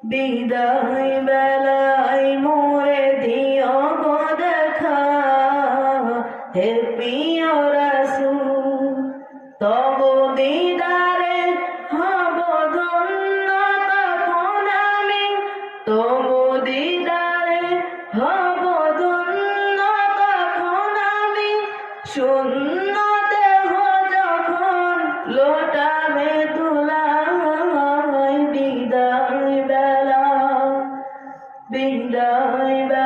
বিদায় বেলায় মোরে দিও গো দেখা, হে প্রিয় রাসূল তব দিদারে হব ধন্য, তখন আমি তব দিদারে হব ধন্য, তখন আমি শূন্য দেহ যখন লোটাবে ধুলাই, বিদায় বেলা